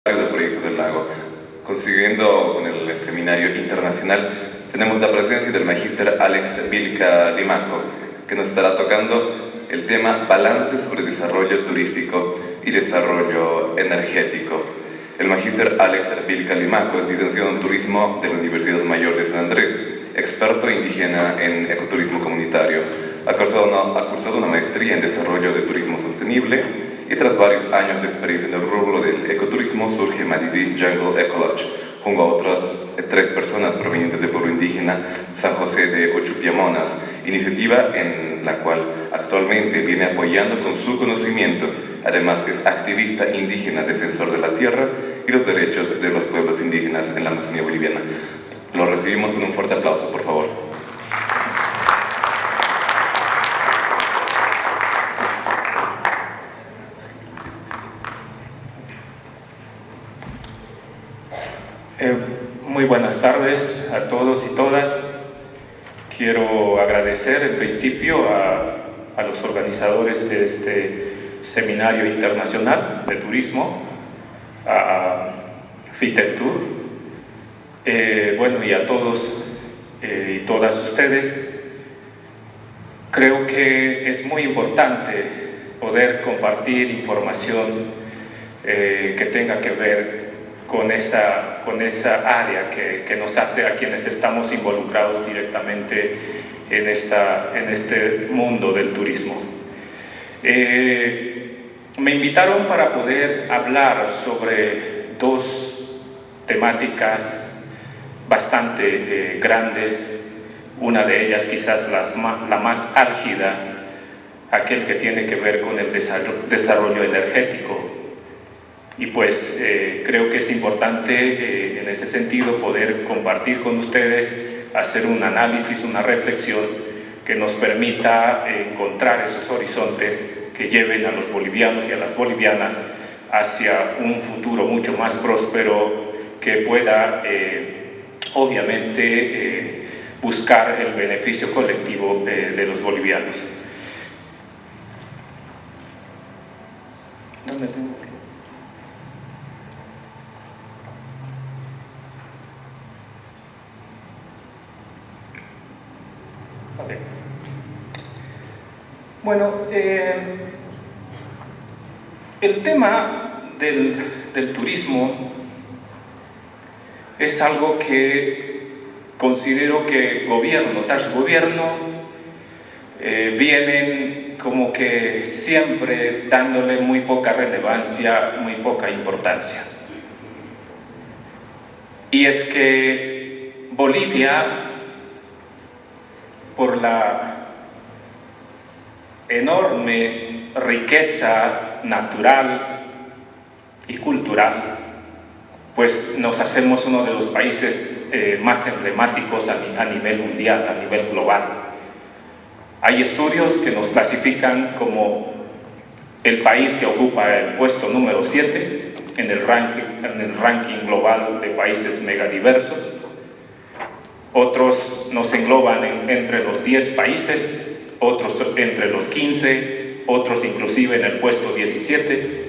del proyecto del lago. Consiguiendo con el seminario internacional, tenemos la presencia del magíster Alex Vilca Limaco, que nos estará tocando el tema Balance sobre desarrollo turístico y desarrollo energético. El magíster Alex Vilca Limaco es licenciado en turismo de la Universidad Mayor de San Andrés, experto indígena en ecoturismo comunitario. Ha cursado una maestría en desarrollo de turismo sostenible y tras varios años de experiencia en el rubro del ecoturismo surge Madidi Jungle Eco Lodge, junto a otras 3 personas provenientes del pueblo indígena San José de Ochupiamonas, iniciativa en la cual actualmente viene apoyando con su conocimiento. Además es activista indígena, defensor de la tierra y los derechos de los pueblos indígenas en la Amazonía boliviana. Lo recibimos con un fuerte aplauso, por favor. Muy buenas tardes a todos y todas. Quiero agradecer en principio a los organizadores de este seminario internacional de turismo, a FITECTUR, y a todos y todas ustedes. Creo que es muy importante poder compartir información que tenga que ver con esa área que nos hace a quienes estamos involucrados directamente en este mundo del turismo. Me invitaron para poder hablar sobre 2 temáticas bastante grandes, una de ellas quizás la más álgida, aquel que tiene que ver con el desarrollo energético. Y pues creo que es importante en ese sentido poder compartir con ustedes, hacer un análisis, una reflexión que nos permita encontrar esos horizontes que lleven a los bolivianos y a las bolivianas hacia un futuro mucho más próspero, que pueda obviamente buscar el beneficio colectivo de los bolivianos. ¿Dónde tengo que? Okay. Bueno, el tema del turismo es algo que considero que gobierno tras gobierno vienen como que siempre dándole muy poca relevancia, muy poca importancia. Y es que Bolivia, por la enorme riqueza natural y cultural, pues nos hacemos uno de los países más emblemáticos a nivel mundial, a nivel global. Hay estudios que nos clasifican como el país que ocupa el puesto número 7 en el ranking global de países megadiversos. Otros nos engloban entre los 10 países, otros entre los 15, otros inclusive en el puesto 17.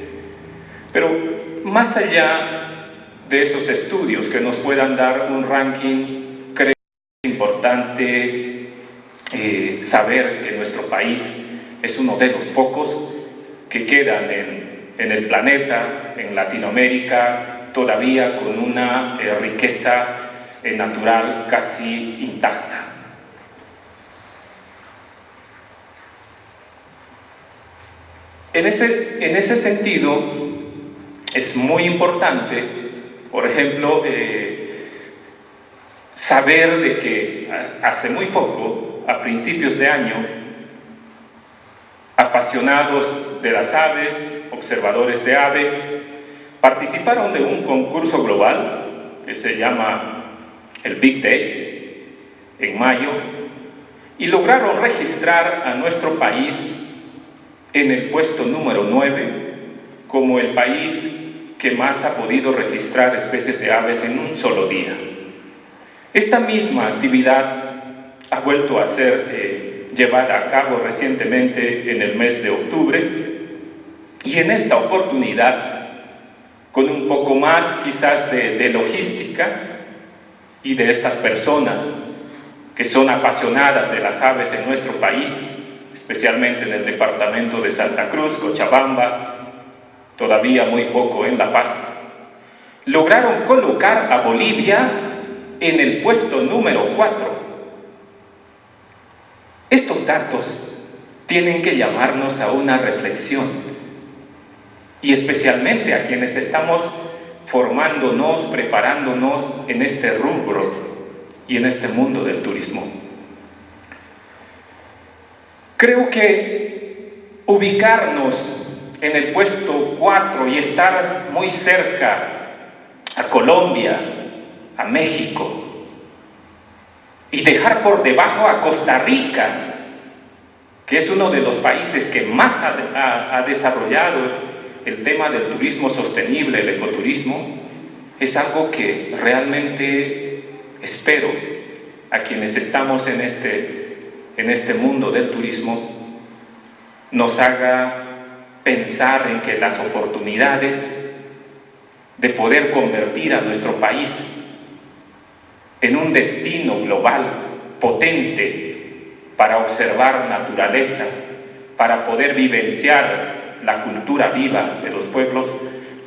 Pero más allá de esos estudios que nos puedan dar un ranking, creo que es importante saber que nuestro país es uno de los pocos que quedan en el planeta, en Latinoamérica, todavía con una riqueza natural casi intacta. En ese sentido, es muy importante, por ejemplo, saber de que hace muy poco, a principios de año, apasionados de las aves, observadores de aves, participaron de un concurso global que se llama el Big Day, en mayo, y lograron registrar a nuestro país en el puesto número 9 como el país que más ha podido registrar especies de aves en un solo día. Esta misma actividad ha vuelto a ser llevada a cabo recientemente en el mes de octubre, y en esta oportunidad con un poco más quizás de logística y de estas personas que son apasionadas de las aves en nuestro país, especialmente en el departamento de Santa Cruz, Cochabamba, todavía muy poco en La Paz, lograron colocar a Bolivia en el puesto número 4. Estos datos tienen que llamarnos a una reflexión, y especialmente a quienes estamos formándonos, preparándonos en este rubro y en este mundo del turismo. Creo que ubicarnos en el puesto 4 y estar muy cerca a Colombia, a México, y dejar por debajo a Costa Rica, que es uno de los países que más ha desarrollado el tema del turismo sostenible, el ecoturismo, es algo que realmente espero a quienes estamos en este mundo del turismo nos haga pensar en que las oportunidades de poder convertir a nuestro país en un destino global potente para observar naturaleza, para poder vivenciar la cultura viva de los pueblos,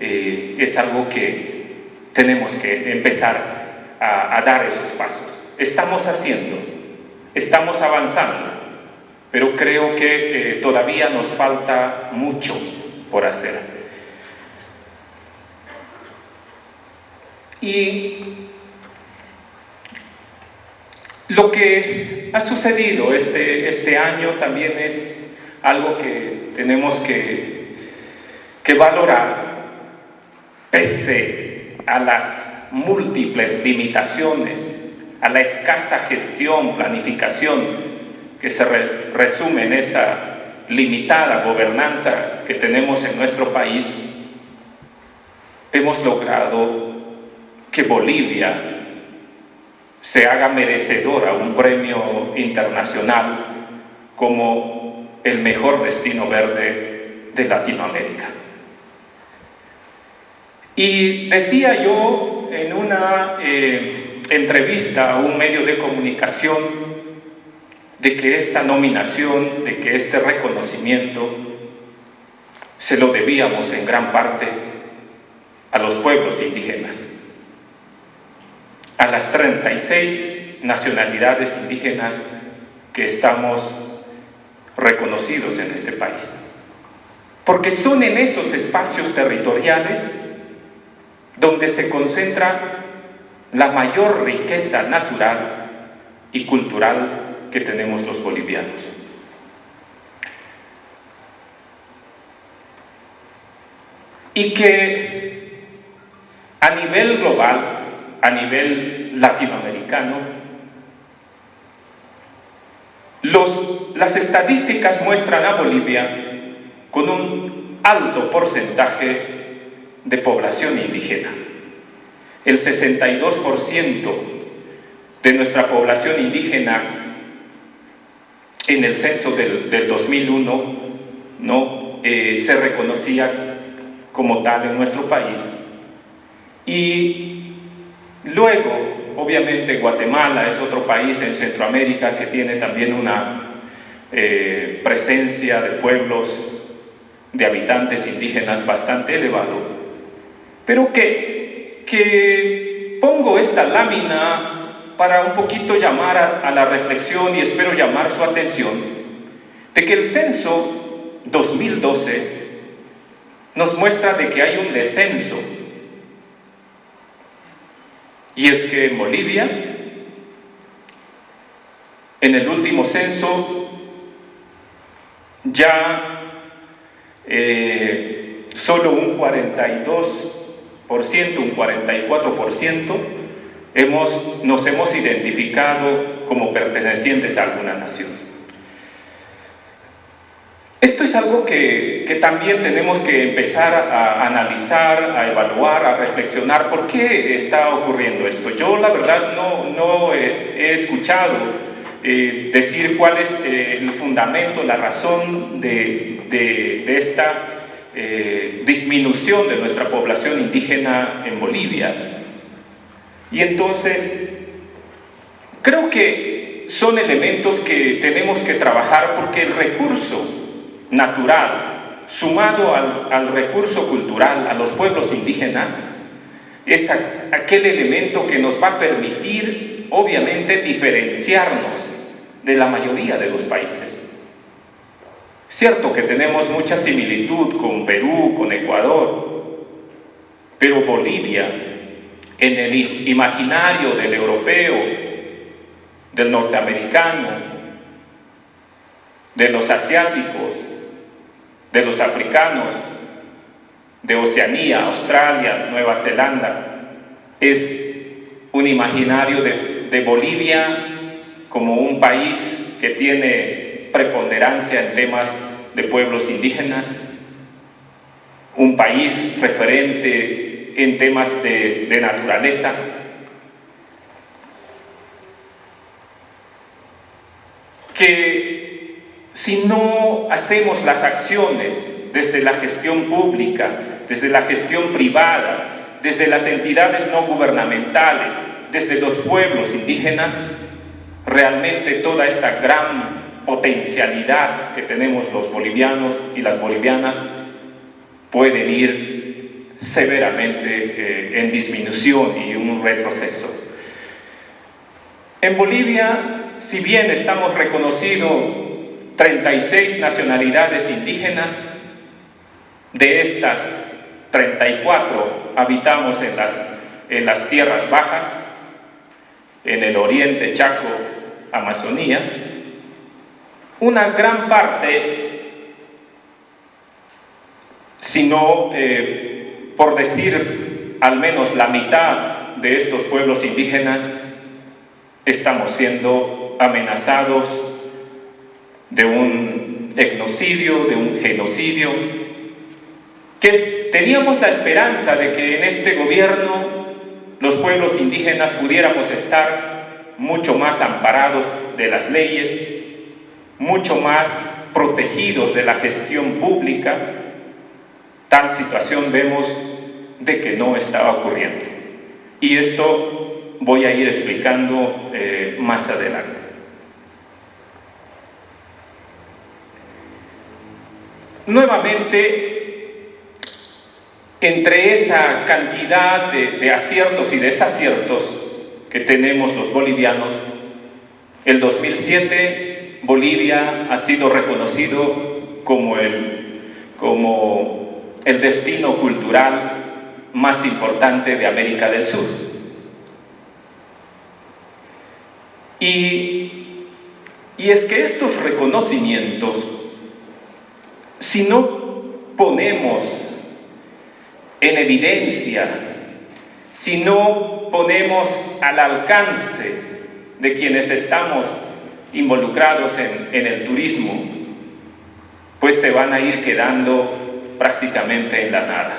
es algo que tenemos que empezar a dar esos pasos. Estamos haciendo, estamos avanzando, pero creo que todavía nos falta mucho por hacer. Y lo que ha sucedido este año también es algo que tenemos que valorar, pese a las múltiples limitaciones, a la escasa gestión, planificación que se resume en esa limitada gobernanza que tenemos en nuestro país. Hemos logrado que Bolivia se haga merecedora a un premio internacional como el mejor destino verde de Latinoamérica. Y decía yo en una entrevista a un medio de comunicación de que esta nominación, de que este reconocimiento se lo debíamos en gran parte a los pueblos indígenas, a las 36 nacionalidades indígenas que estamos reconocidos en este país, porque son en esos espacios territoriales donde se concentra la mayor riqueza natural y cultural que tenemos los bolivianos. Y que a nivel global, a nivel latinoamericano, las estadísticas muestran a Bolivia con un alto porcentaje de población indígena. El 62% de nuestra población indígena en el censo del 2001 se reconocía como tal en nuestro país. Y luego, obviamente, Guatemala es otro país en Centroamérica que tiene también una presencia de pueblos, de habitantes indígenas bastante elevado, pero que pongo esta lámina para un poquito llamar a la reflexión y espero llamar su atención de que el censo 2012 nos muestra de que hay un descenso. Y es que en Bolivia, en el último censo, ya solo un 42%, un 44% nos hemos identificado como pertenecientes a alguna nación. Esto es algo que también tenemos que empezar a analizar, a evaluar, a reflexionar. ¿Por qué está ocurriendo esto? Yo la verdad no he escuchado decir cuál es el fundamento, la razón de esta disminución de nuestra población indígena en Bolivia. Y entonces, creo que son elementos que tenemos que trabajar porque el recurso natural, sumado al recurso cultural, a los pueblos indígenas, es aquel elemento que nos va a permitir, obviamente, diferenciarnos de la mayoría de los países. Cierto que tenemos mucha similitud con Perú, con Ecuador, pero Bolivia, en el imaginario del europeo, del norteamericano, de los asiáticos, de los africanos, de Oceanía, Australia, Nueva Zelanda, es un imaginario de Bolivia como un país que tiene preponderancia en temas de pueblos indígenas, un país referente en temas de naturaleza. Que si no hacemos las acciones desde la gestión pública, desde la gestión privada, desde las entidades no gubernamentales, desde los pueblos indígenas, realmente toda esta gran potencialidad que tenemos los bolivianos y las bolivianas pueden ir severamente en disminución y un retroceso. En Bolivia, si bien estamos reconocidos 36 nacionalidades indígenas, de estas 34 habitamos en las tierras bajas, en el oriente, Chaco, Amazonía. Una gran parte, si no por decir al menos la mitad de estos pueblos indígenas, estamos siendo amenazados de un etnocidio, de un genocidio, que teníamos la esperanza de que en este gobierno los pueblos indígenas pudiéramos estar mucho más amparados de las leyes, mucho más protegidos de la gestión pública. Tal situación vemos de que no estaba ocurriendo. Y esto voy a ir explicando más adelante. Nuevamente, entre esa cantidad de aciertos y desaciertos que tenemos los bolivianos, el 2007 Bolivia ha sido reconocido como el destino cultural más importante de América del Sur. Y es que estos reconocimientos, si no ponemos en evidencia, si no ponemos al alcance de quienes estamos involucrados en el turismo, pues se van a ir quedando prácticamente en la nada.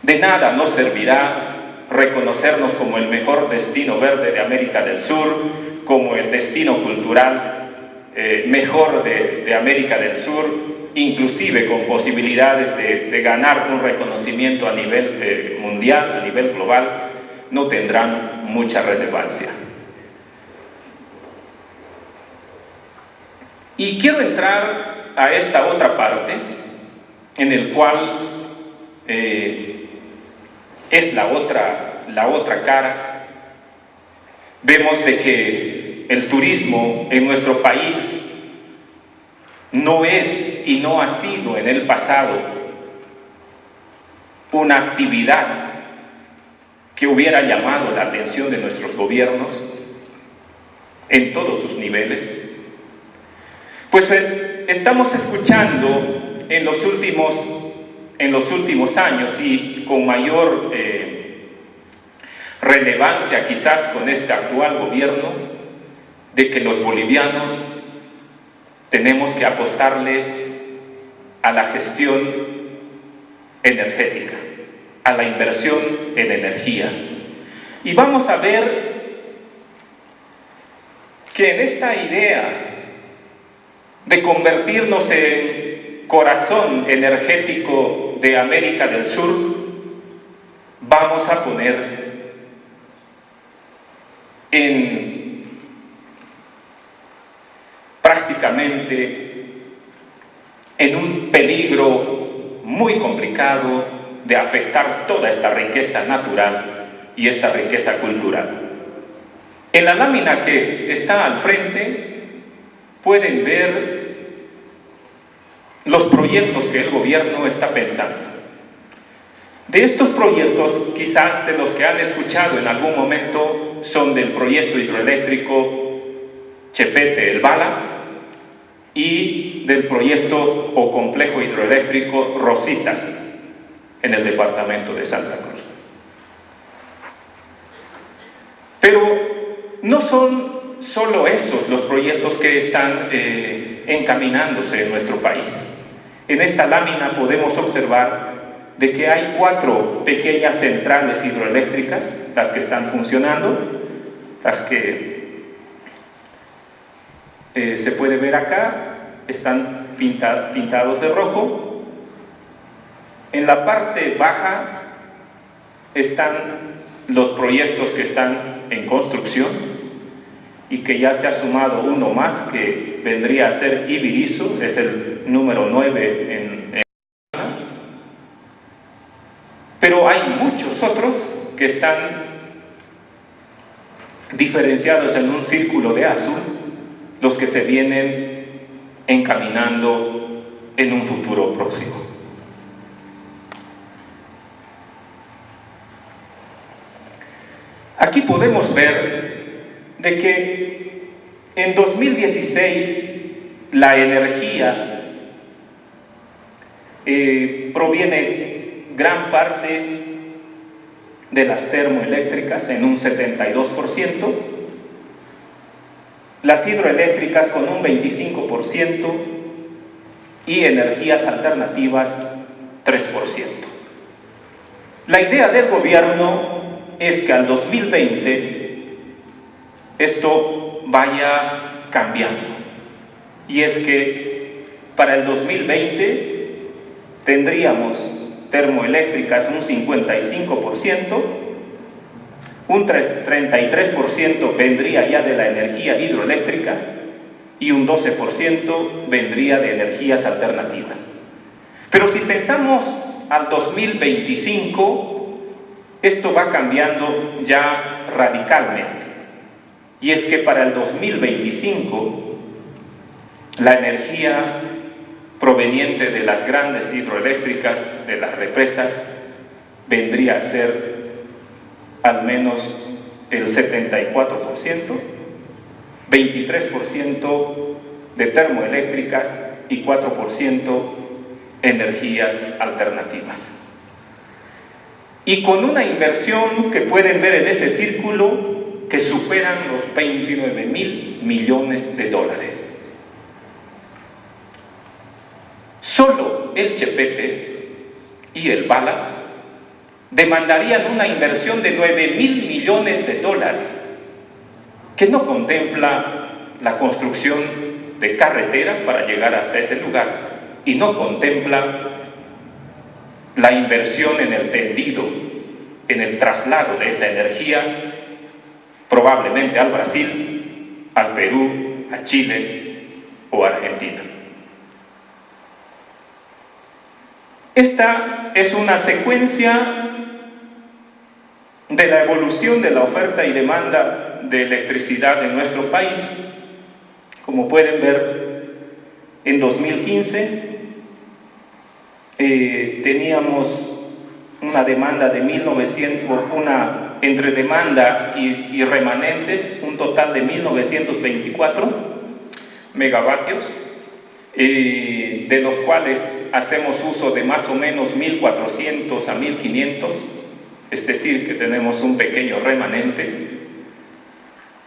De nada nos servirá reconocernos como el mejor destino verde de América del Sur, como el destino cultural mejor de América del Sur, inclusive con posibilidades de ganar un reconocimiento a nivel mundial, a nivel global, no tendrán mucha relevancia. Y quiero entrar a esta otra parte, en el cual es la otra cara. Vemos de que el turismo en nuestro país no es y no ha sido en el pasado una actividad que hubiera llamado la atención de nuestros gobiernos en todos sus niveles. Pues estamos escuchando en los últimos años y con mayor relevancia quizás con este actual gobierno, de que los bolivianos tenemos que apostarle a la gestión energética, a la inversión en energía. Y vamos a ver que en esta idea de convertirnos corazón energético de América del Sur, vamos a poner prácticamente en un peligro muy complicado de afectar toda esta riqueza natural y esta riqueza cultural. En la lámina que está al frente pueden ver los proyectos que el gobierno está pensando. De estos proyectos, quizás de los que han escuchado en algún momento, son del proyecto hidroeléctrico Chepete-El Bala y del proyecto o complejo hidroeléctrico Rositas, en el departamento de Santa Cruz. Pero no son solo esos los proyectos que están encaminándose en nuestro país. En esta lámina podemos observar de que hay 4 pequeñas centrales hidroeléctricas, las que están funcionando, las que se puede ver acá, están pintados de rojo. En la parte baja están los proyectos que están en construcción y que ya se ha sumado uno más que vendría a ser Ibirizo, es el número 9 pero hay muchos otros que están diferenciados en un círculo de azul, los que se vienen encaminando en un futuro próximo. Aquí podemos ver de que en 2016 la energía proviene gran parte de las termoeléctricas en un 72%, las hidroeléctricas con un 25% y energías alternativas 3%. La idea del gobierno es que al 2020 esto vaya cambiando, y es que para el 2020 tendríamos termoeléctricas un 55%, un 33% vendría ya de la energía hidroeléctrica y un 12% vendría de energías alternativas. Pero si pensamos al 2025, esto va cambiando ya radicalmente, y es que para el 2025 la energía proveniente de las grandes hidroeléctricas, de las represas, vendría a ser al menos el 74%, 23% de termoeléctricas y 4% energías alternativas. Y con una inversión que pueden ver en ese círculo que superan los 29.000 millones de dólares. Solo el Chepete y el Bala demandarían una inversión de 9.000 millones de dólares, que no contempla la construcción de carreteras para llegar hasta ese lugar y no contempla la inversión en el tendido, en el traslado de esa energía, probablemente al Brasil, al Perú, a Chile o a Argentina. Esta es una secuencia de la evolución de la oferta y demanda de electricidad en nuestro país. Como pueden ver, en 2015 teníamos una demanda de 1.900, entre demanda y remanentes, un total de 1.924 megavatios, de los cuales hacemos uso de más o menos 1.400 a 1.500, es decir, que tenemos un pequeño remanente.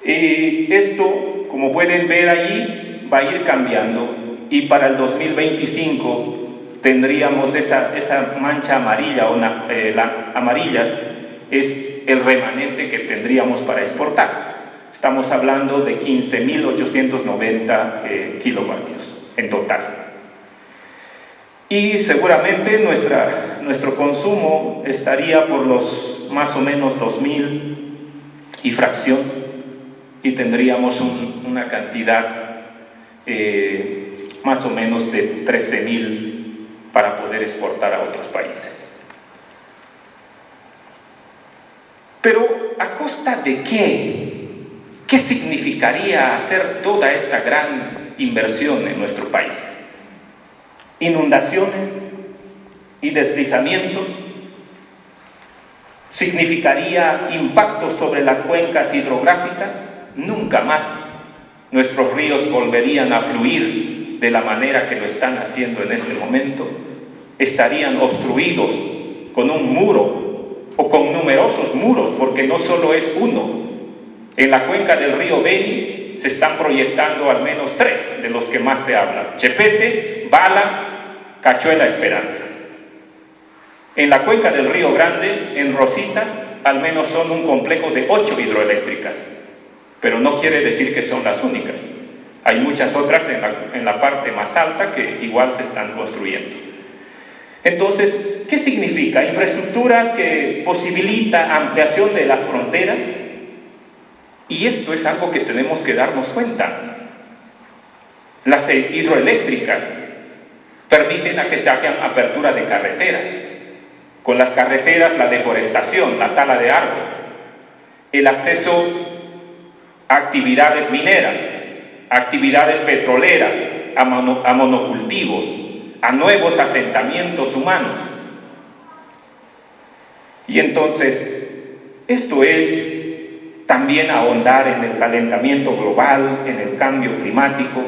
Esto, como pueden ver ahí, va a ir cambiando, y para el 2025 tendríamos esa mancha amarilla, la amarilla es el remanente que tendríamos para exportar. Estamos hablando de 15.890 kilovatios en total. y seguramente nuestro consumo estaría por los más o menos 2.000 y fracción, y tendríamos una cantidad más o menos de 13.000 para poder exportar a otros países. Pero ¿a costa de qué? ¿Qué significaría hacer toda esta gran inversión en nuestro país? Inundaciones y deslizamientos, significaría impactos sobre las cuencas hidrográficas. Nunca más nuestros ríos volverían a fluir de la manera que lo están haciendo en este momento. Estarían obstruidos con un muro o con numerosos muros, porque no solo es uno. En la cuenca del río Beni se están proyectando al menos 3 de los que más se hablan: Chepete, Bala, Cachuela, Esperanza. En la cuenca del Río Grande, en Rositas, al menos son un complejo de 8 hidroeléctricas, pero no quiere decir que son las únicas. Hay muchas otras en la parte más alta que igual se están construyendo. Entonces, ¿qué significa? Infraestructura que posibilita ampliación de las fronteras, y esto es algo que tenemos que darnos cuenta. Las hidroeléctricas permiten a que se hagan apertura de carreteras. Con las carreteras, la deforestación, la tala de árboles, el acceso a actividades mineras, actividades petroleras, a monocultivos, a nuevos asentamientos humanos. Y entonces, esto es también ahondar en el calentamiento global, en el cambio climático.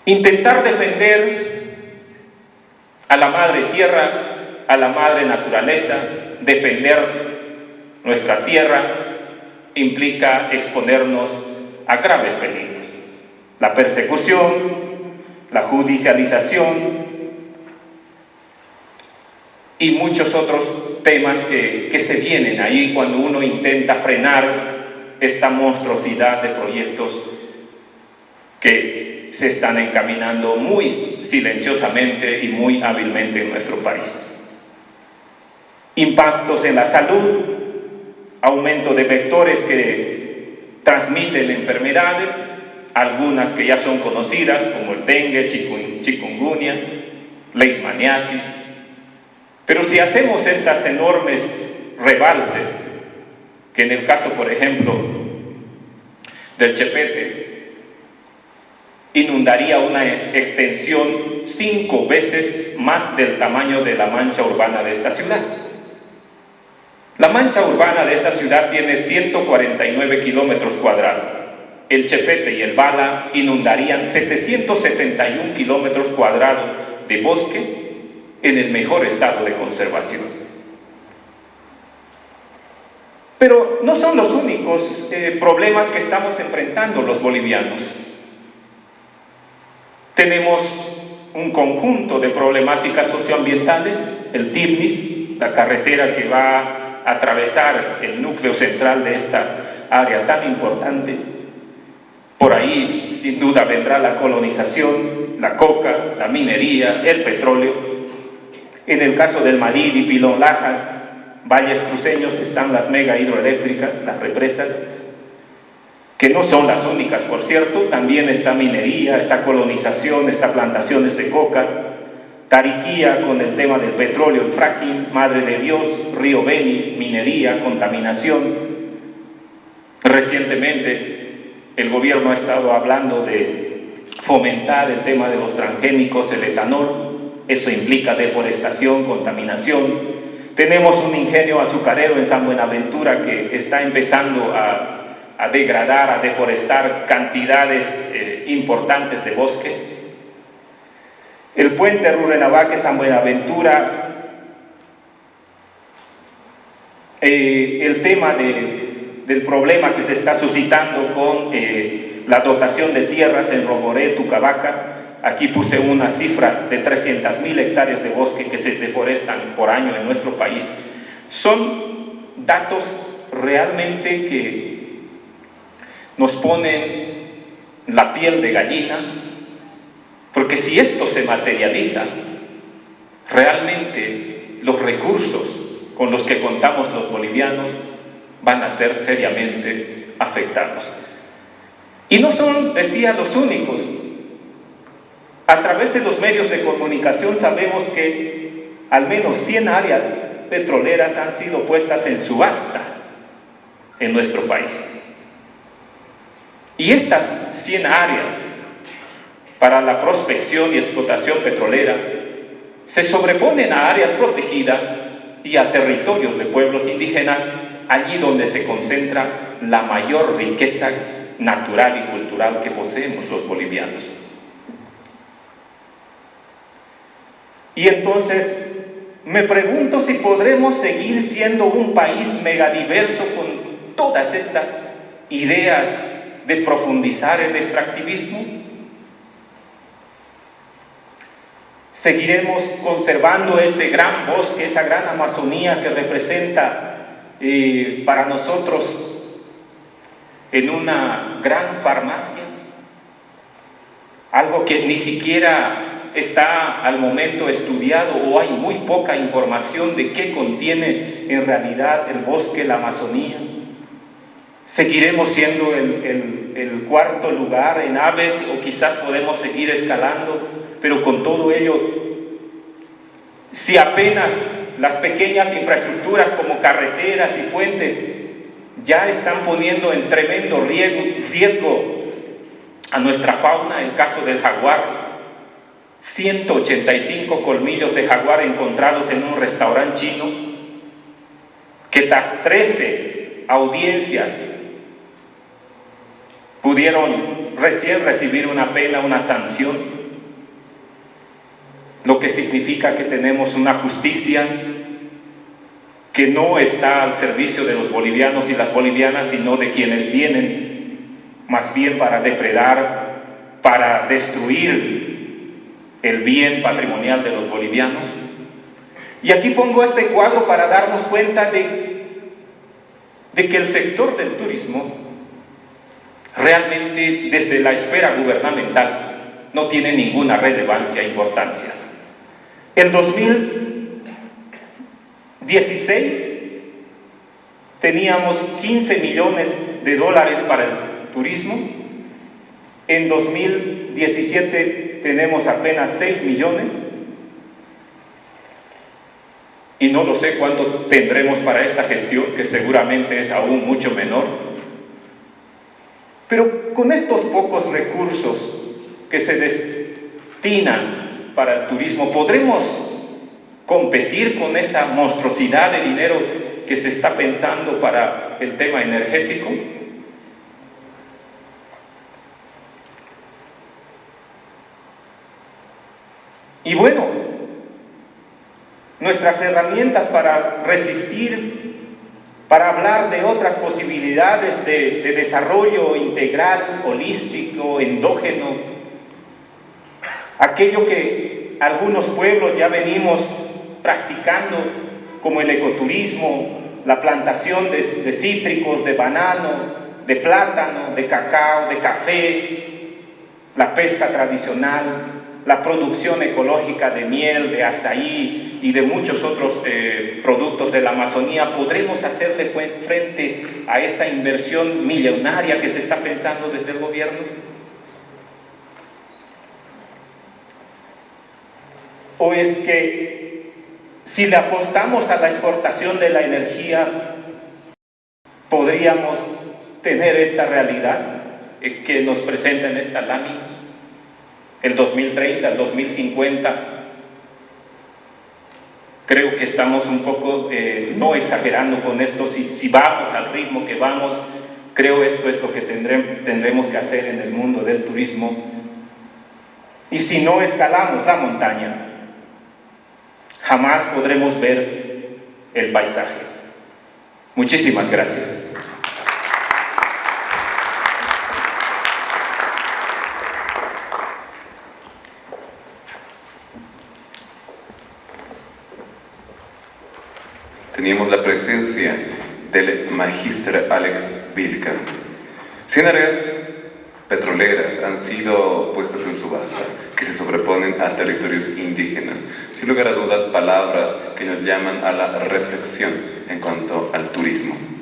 Intentar defender a la madre tierra, a la madre naturaleza, defender nuestra tierra, implica exponernos a graves peligros. La persecución, la judicialización y muchos otros temas que se vienen ahí cuando uno intenta frenar esta monstruosidad de proyectos que se están encaminando muy silenciosamente y muy hábilmente en nuestro país. Impactos en la salud, aumento de vectores que transmiten enfermedades, algunas que ya son conocidas como el dengue, chikungunya, leishmaniasis. Pero si hacemos estas enormes rebalses, que en el caso, por ejemplo, del Chepete, inundaría una extensión 5 veces más del tamaño de la mancha urbana de esta ciudad. La mancha urbana de esta ciudad tiene 149 kilómetros cuadrados. El Chepete y el Bala inundarían 771 kilómetros cuadrados de bosque en el mejor estado de conservación. Pero no son los únicos problemas que estamos enfrentando los bolivianos. Tenemos un conjunto de problemáticas socioambientales, el TIBNIS, la carretera que va a atravesar el núcleo central de esta área tan importante. Por ahí, sin duda, vendrá la colonización, la coca, la minería, el petróleo. En el caso del Madidi, Pilón Lajas, valles cruceños, están las mega hidroeléctricas, las represas, que no son las únicas, por cierto. También está minería, está colonización, está plantaciones de coca, Tariquía con el tema del petróleo, el fracking, Madre de Dios, Río Beni, minería, contaminación. Recientemente el gobierno ha estado hablando de fomentar el tema de los transgénicos, el etanol. Eso implica deforestación, contaminación. Tenemos un ingenio azucarero en San Buenaventura que está empezando a degradar, a deforestar cantidades importantes de bosque. El puente Rurrenabaque-San Buenaventura, el tema del problema que se está suscitando con la dotación de tierras en Roboré, Tucabaca. Aquí puse una cifra de 300.000 hectáreas de bosque que se deforestan por año en nuestro país. Son datos realmente que nos ponen la piel de gallina, Porque si esto se materializa, realmente los recursos con los que contamos los bolivianos van a ser seriamente afectados. Y no son, decía, los únicos. A través de los medios de comunicación sabemos que al menos 100 áreas petroleras han sido puestas en subasta en nuestro país. Y estas 100 áreas para la prospección y explotación petrolera se sobreponen a áreas protegidas y a territorios de pueblos indígenas, allí donde se concentra la mayor riqueza natural y cultural que poseemos los bolivianos. Y entonces me pregunto si podremos seguir siendo un país megadiverso con todas estas ideas de profundizar el extractivismo. Seguiremos conservando ese gran bosque, esa gran Amazonía que representa para nosotros en una gran farmacia, algo que ni siquiera está al momento estudiado o hay muy poca información de qué contiene en realidad el bosque, la Amazonía. Seguiremos siendo el cuarto lugar en aves o quizás podemos seguir escalando, pero con todo ello, si apenas las pequeñas infraestructuras como carreteras y puentes ya están poniendo en tremendo riesgo a nuestra fauna, el caso del jaguar, 185 colmillos de jaguar encontrados en un restaurante chino, que tras 13 audiencias pudieron recién recibir una pena, una sanción, lo que significa que tenemos una justicia que no está al servicio de los bolivianos y las bolivianas, sino de quienes vienen más bien para depredar, para destruir el bien patrimonial de los bolivianos. Y aquí pongo este cuadro para darnos cuenta de que el sector del turismo realmente desde la esfera gubernamental no tiene ninguna relevancia e importancia. En 2016 teníamos 15 millones de dólares para el turismo. En 2017 tenemos apenas 6 millones y no lo sé cuánto tendremos para esta gestión, que seguramente es aún mucho menor. Pero con estos pocos recursos que se destinan para el turismo, ¿podremos competir con esa monstruosidad de dinero que se está pensando para el tema energético? Y bueno, nuestras herramientas para resistir, para hablar de otras posibilidades de desarrollo integral, holístico, endógeno, aquello que algunos pueblos ya venimos practicando, como el ecoturismo, la plantación de cítricos, de banano, de plátano, de cacao, de café, la pesca tradicional, la producción ecológica de miel, de azaí y de muchos otros productos de la Amazonía. ¿Podremos hacerle frente a esta inversión millonaria que se está pensando desde el gobierno? ¿O es que si le apostamos a la exportación de la energía, podríamos tener esta realidad que nos presenta en esta lámina? El 2030, el 2050, creo que estamos un poco, no exagerando con esto, si vamos al ritmo que vamos, creo esto es lo que tendremos que hacer en el mundo del turismo. Y si no escalamos la montaña, jamás podremos ver el paisaje. Muchísimas gracias. Teníamos la presencia del magíster Alex Vilca. 100 áreas petroleras han sido puestas en subasta. que se sobreponen a territorios indígenas. Sin lugar a dudas, palabras que nos llaman a la reflexión en cuanto al turismo.